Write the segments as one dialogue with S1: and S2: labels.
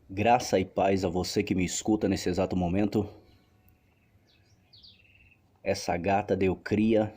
S1: Graça e paz a você que me escuta nesse exato momento. Essa gata deu cria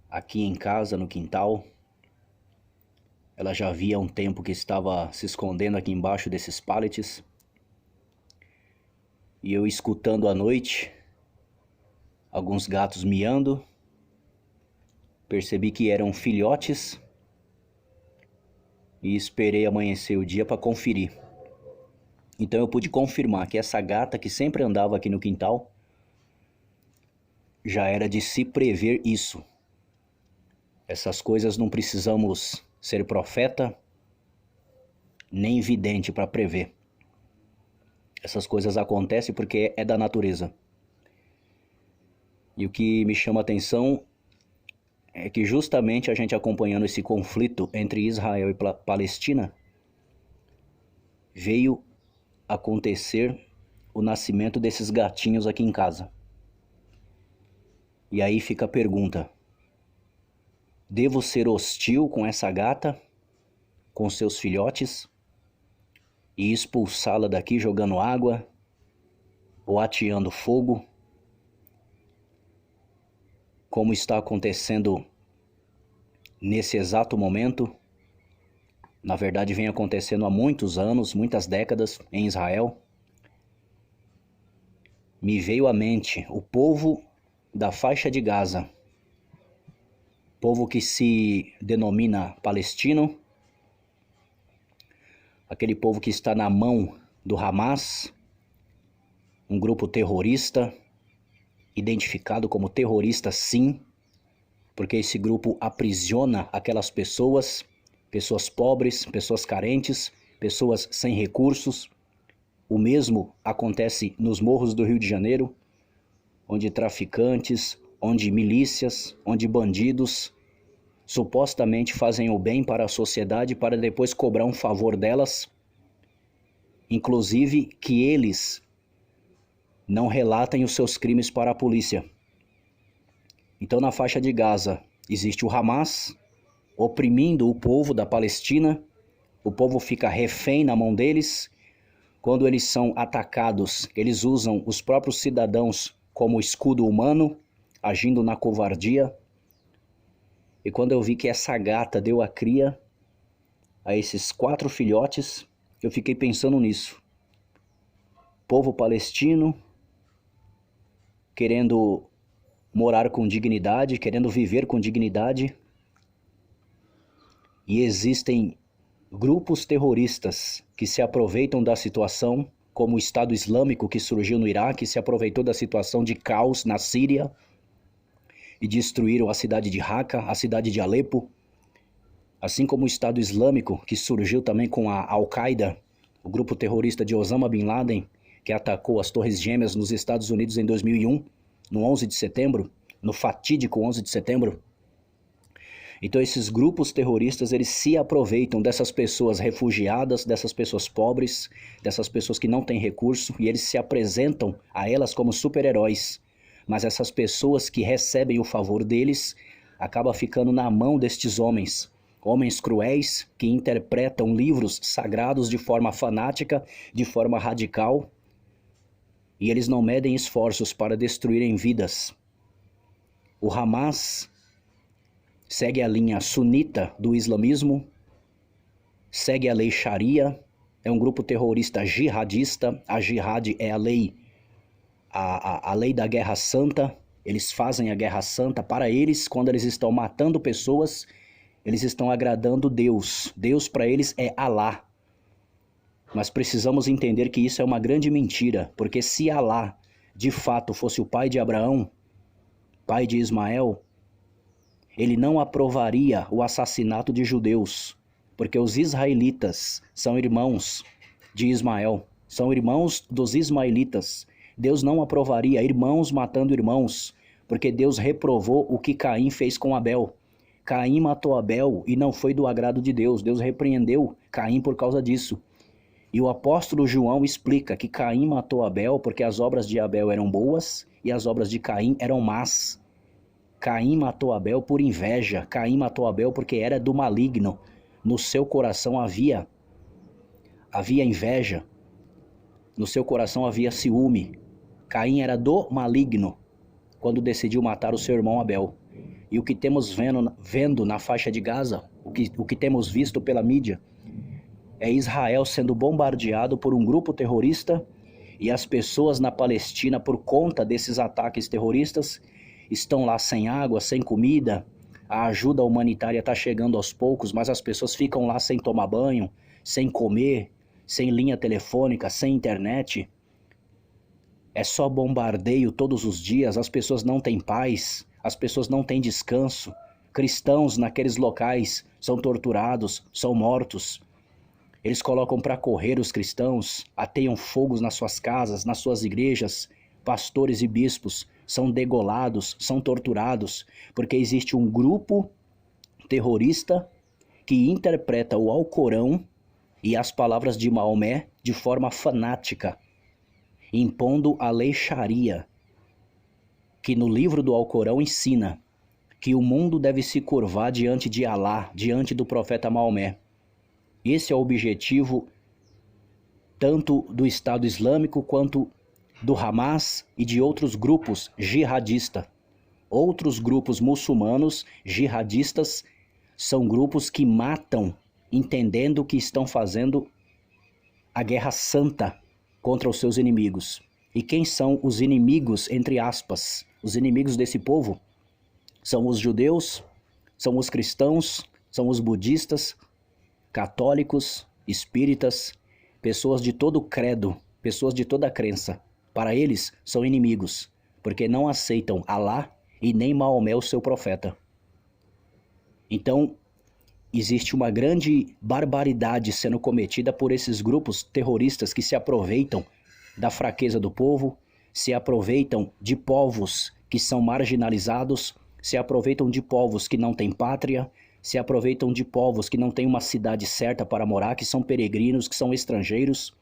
S1: aqui em casa, no quintal. Ela já havia um tempo que estava se escondendo aqui embaixo desses pallets. E eu escutando à noite alguns gatos miando. Percebi que eram filhotes e esperei amanhecer o dia para conferir. Então eu pude confirmar que essa gata que sempre andava aqui no quintal já era de se prever isso. Essas coisas não precisamos ser profeta nem vidente para prever. Essas coisas acontecem porque é da natureza. E o que me chama a atenção é que justamente a gente acompanhando esse conflito entre Israel e Palestina, veio acontecer o nascimento desses gatinhos aqui em casa. E aí fica a pergunta: devo ser hostil com essa gata, com seus filhotes, e expulsá-la daqui jogando água ou ateando fogo, como está acontecendo nesse exato momento? Na verdade, vem acontecendo há muitos anos, muitas décadas em Israel. Me veio à mente o povo da faixa de Gaza, povo que se denomina palestino, aquele povo que está na mão do Hamas, um grupo terrorista, identificado como terrorista sim, porque esse grupo aprisiona aquelas pessoas pobres, pessoas carentes, pessoas sem recursos. O mesmo acontece nos morros do Rio de Janeiro, onde traficantes, onde milícias, onde bandidos supostamente fazem o bem para a sociedade para depois cobrar um favor delas, inclusive que eles não relatem os seus crimes para a polícia. Então, na faixa de Gaza existe o Hamas oprimindo o povo da Palestina, o povo fica refém na mão deles. Quando eles são atacados, eles usam os próprios cidadãos como escudo humano, agindo na covardia. E quando eu vi que essa gata deu a cria a esses 4 filhotes, eu fiquei pensando nisso. Povo palestino querendo morar com dignidade, querendo viver com dignidade. E existem grupos terroristas que se aproveitam da situação, como o Estado Islâmico que surgiu no Iraque, se aproveitou da situação de caos na Síria e destruíram a cidade de Raqqa, a cidade de Alepo, assim como o Estado Islâmico que surgiu também com a Al-Qaeda, o grupo terrorista de Osama Bin Laden, que atacou as Torres Gêmeas nos Estados Unidos em 2001, no 11 de setembro, no fatídico 11 de setembro. Então esses grupos terroristas, eles se aproveitam dessas pessoas refugiadas, dessas pessoas pobres, dessas pessoas que não têm recurso, e eles se apresentam a elas como super-heróis. Mas essas pessoas que recebem o favor deles, acabam ficando na mão destes homens. Homens cruéis que interpretam livros sagrados de forma fanática, de forma radical, e eles não medem esforços para destruírem vidas. O Hamas segue a linha sunita do islamismo, segue a lei Sharia, é um grupo terrorista jihadista. A jihad é a lei, a lei da guerra santa. Eles fazem a guerra santa. Para eles, quando eles estão matando pessoas, eles estão agradando Deus. Deus para eles é Alá. Mas precisamos entender que isso é uma grande mentira, porque se Alá de fato fosse o pai de Abraão, pai de Ismael, ele não aprovaria o assassinato de judeus, porque os israelitas são irmãos de Ismael, são irmãos dos ismaelitas. Deus não aprovaria irmãos matando irmãos, porque Deus reprovou o que Caim fez com Abel. Caim matou Abel e não foi do agrado de Deus. Deus repreendeu Caim por causa disso. E o apóstolo João explica que Caim matou Abel porque as obras de Abel eram boas e as obras de Caim eram más. Caim matou Abel por inveja. Caim matou Abel porque era do maligno. No seu coração havia havia inveja, no seu coração havia ciúme. Caim era do maligno quando decidiu matar o seu irmão Abel. E o que temos vendo na faixa de Gaza, o que temos visto pela mídia, é Israel sendo bombardeado por um grupo terrorista, e as pessoas na Palestina, por conta desses ataques terroristas, estão lá sem água, sem comida. A ajuda humanitária está chegando aos poucos, mas as pessoas ficam lá sem tomar banho, sem comer, sem linha telefônica, sem internet. É só bombardeio todos os dias, as pessoas não têm paz, as pessoas não têm descanso. Cristãos naqueles locais são torturados, são mortos. Eles colocam para correr os cristãos, ateiam fogos nas suas casas, nas suas igrejas. Pastores e bispos são degolados, são torturados, porque existe um grupo terrorista que interpreta o Alcorão e as palavras de Maomé de forma fanática, impondo a lei Sharia, que no livro do Alcorão ensina que o mundo deve se curvar diante de Alá, diante do profeta Maomé. Esse é o objetivo tanto do Estado Islâmico quanto do Hamas e de outros grupos jihadistas. Outros grupos muçulmanos jihadistas são grupos que matam, entendendo que estão fazendo a guerra santa contra os seus inimigos. E quem são os inimigos, entre aspas? Os inimigos desse povo são os judeus, são os cristãos, são os budistas, católicos, espíritas, pessoas de todo credo, pessoas de toda crença. Para eles, são inimigos, porque não aceitam Alá e nem Maomé, o seu profeta. Então, existe uma grande barbaridade sendo cometida por esses grupos terroristas que se aproveitam da fraqueza do povo, se aproveitam de povos que são marginalizados, se aproveitam de povos que não têm pátria, se aproveitam de povos que não têm uma cidade certa para morar, que são peregrinos, que são estrangeiros.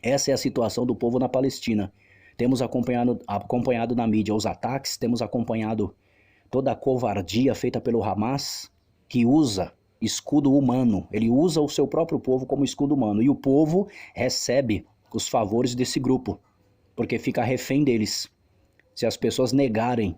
S1: Essa é a situação do povo na Palestina. Temos acompanhado na mídia os ataques, temos acompanhado toda a covardia feita pelo Hamas, que usa escudo humano. Ele usa o seu próprio povo como escudo humano. E o povo recebe os favores desse grupo, porque fica refém deles. Se as pessoas negarem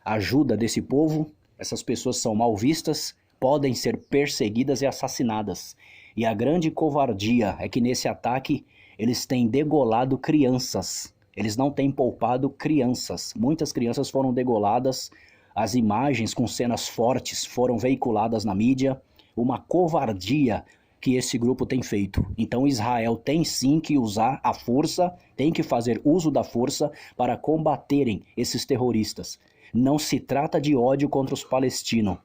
S1: a ajuda desse povo, essas pessoas são mal vistas, podem ser perseguidas e assassinadas. E a grande covardia é que nesse ataque eles têm degolado crianças. Eles não têm poupado crianças. Muitas crianças foram degoladas. As imagens com cenas fortes foram veiculadas na mídia. Uma covardia que esse grupo tem feito. Então Israel tem sim que usar a força, tem que fazer uso da força para combaterem esses terroristas. Não se trata de ódio contra os palestinos.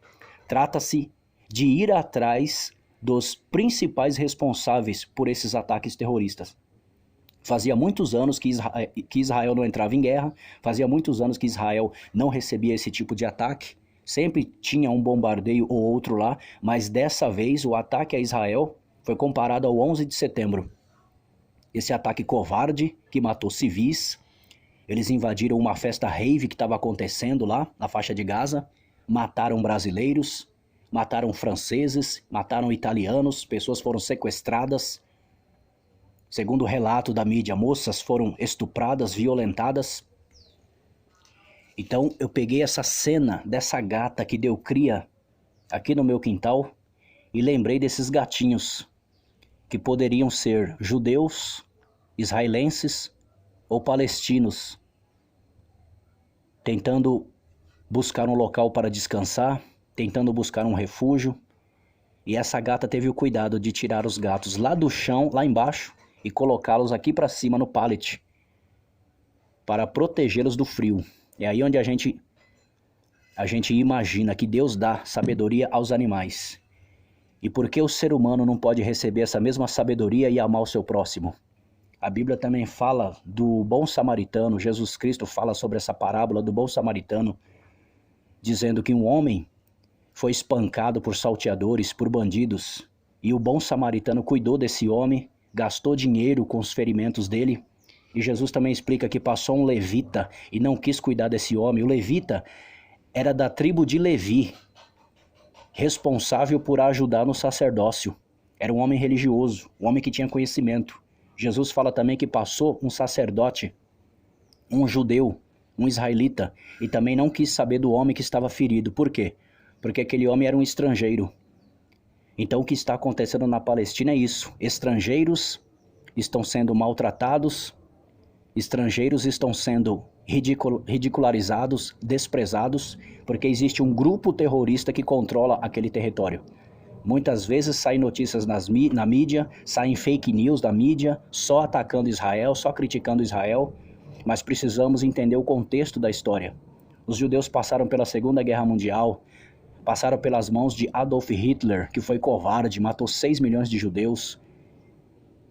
S1: Trata-se de ir atrás dos principais responsáveis por esses ataques terroristas. Fazia muitos anos que Israel não entrava em guerra, fazia muitos anos que Israel não recebia esse tipo de ataque, sempre tinha um bombardeio ou outro lá, mas dessa vez o ataque a Israel foi comparado ao 11 de setembro. Esse ataque covarde que matou civis, eles invadiram uma festa rave que estava acontecendo lá na faixa de Gaza, mataram brasileiros, mataram franceses, mataram italianos, pessoas foram sequestradas. Segundo o relato da mídia, moças foram estupradas, violentadas. Então eu peguei essa cena dessa gata que deu cria aqui no meu quintal e lembrei desses gatinhos que poderiam ser judeus, israelenses ou palestinos, tentando buscar um local para descansar, tentando buscar um refúgio. E essa gata teve o cuidado de tirar os gatos lá do chão, lá embaixo, e colocá-los aqui para cima no pallet, para protegê-los do frio. É aí onde a gente imagina que Deus dá sabedoria aos animais. E por que o ser humano não pode receber essa mesma sabedoria e amar o seu próximo? A Bíblia também fala do bom samaritano. Jesus Cristo fala sobre essa parábola do bom samaritano, dizendo que um homem foi espancado por salteadores, por bandidos, e o bom samaritano cuidou desse homem, gastou dinheiro com os ferimentos dele. E Jesus também explica que passou um levita e não quis cuidar desse homem. O levita era da tribo de Levi, responsável por ajudar no sacerdócio. Era um homem religioso, um homem que tinha conhecimento. Jesus fala também que passou um sacerdote, um judeu, um israelita, e também não quis saber do homem que estava ferido. Por quê? Porque aquele homem era um estrangeiro. Então o que está acontecendo na Palestina é isso. Estrangeiros estão sendo maltratados, estrangeiros estão sendo ridicularizados, desprezados, porque existe um grupo terrorista que controla aquele território. Muitas vezes saem notícias na mídia, saem fake news da mídia, só atacando Israel, só criticando Israel, mas precisamos entender o contexto da história. Os judeus passaram pela Segunda Guerra Mundial, passaram pelas mãos de Adolf Hitler, que foi covarde, matou 6 milhões de judeus.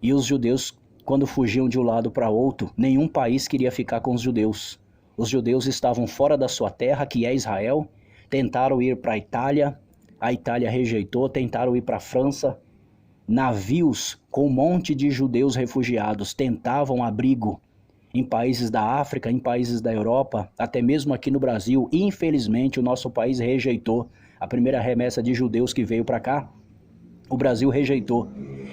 S1: E os judeus, quando fugiam de um lado para outro, nenhum país queria ficar com os judeus. Os judeus estavam fora da sua terra, que é Israel, tentaram ir para a Itália rejeitou, tentaram ir para a França. Navios com um monte de judeus refugiados tentavam abrigo em países da África, em países da Europa, até mesmo aqui no Brasil. Infelizmente, o nosso país rejeitou a primeira remessa de judeus que veio para cá. O Brasil rejeitou.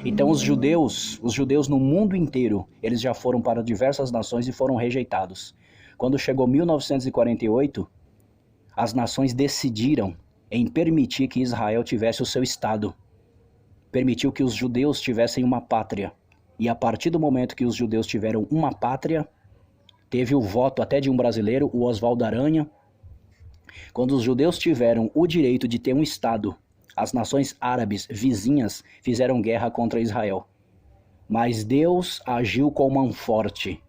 S1: Então os judeus no mundo inteiro, eles já foram para diversas nações e foram rejeitados. Quando chegou 1948, as nações decidiram em permitir que Israel tivesse o seu Estado. Permitiu que os judeus tivessem uma pátria. E a partir do momento que os judeus tiveram uma pátria, teve o voto até de um brasileiro, o Oswaldo Aranha. Quando os judeus tiveram o direito de ter um Estado, as nações árabes vizinhas fizeram guerra contra Israel. Mas Deus agiu com mão forte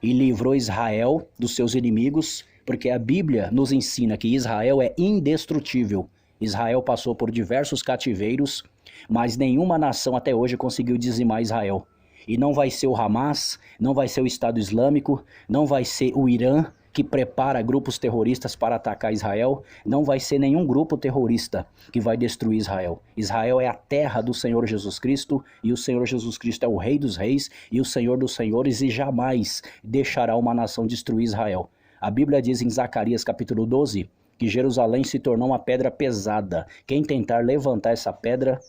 S1: e livrou Israel dos seus inimigos, porque a Bíblia nos ensina que Israel é indestrutível. Israel passou por diversos cativeiros, mas nenhuma nação até hoje conseguiu dizimar Israel. E não vai ser o Hamas, não vai ser o Estado Islâmico, não vai ser o Irã, que prepara grupos terroristas para atacar Israel, não vai ser nenhum grupo terrorista que vai destruir Israel. Israel é a terra do Senhor Jesus Cristo, e o Senhor Jesus Cristo é o Rei dos Reis e o Senhor dos Senhores, e jamais deixará uma nação destruir Israel. A Bíblia diz em Zacarias capítulo 12, que Jerusalém se tornou uma pedra pesada. Quem tentar levantar essa pedra,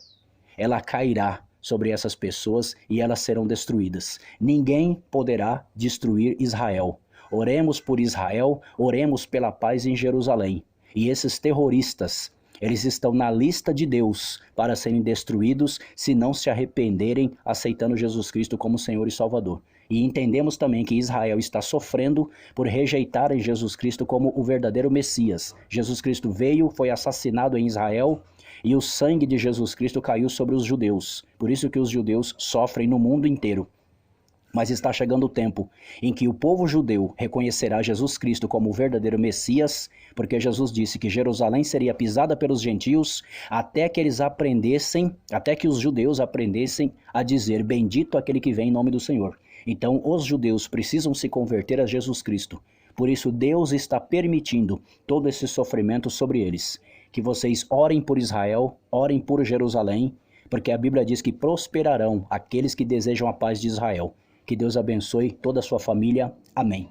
S1: ela cairá sobre essas pessoas e elas serão destruídas. Ninguém poderá destruir Israel. Oremos por Israel, oremos pela paz em Jerusalém. E esses terroristas, eles estão na lista de Deus para serem destruídos se não se arrependerem aceitando Jesus Cristo como Senhor e Salvador. E entendemos também que Israel está sofrendo por rejeitarem Jesus Cristo como o verdadeiro Messias. Jesus Cristo veio, foi assassinado em Israel, e o sangue de Jesus Cristo caiu sobre os judeus. Por isso que os judeus sofrem no mundo inteiro. Mas está chegando o tempo em que o povo judeu reconhecerá Jesus Cristo como o verdadeiro Messias, porque Jesus disse que Jerusalém seria pisada pelos gentios, até que os judeus aprendessem a dizer: bendito aquele que vem em nome do Senhor. Então os judeus precisam se converter a Jesus Cristo. Por isso Deus está permitindo todo esse sofrimento sobre eles. Que vocês orem por Israel, orem por Jerusalém, porque a Bíblia diz que prosperarão aqueles que desejam a paz de Israel. Que Deus abençoe toda a sua família. Amém.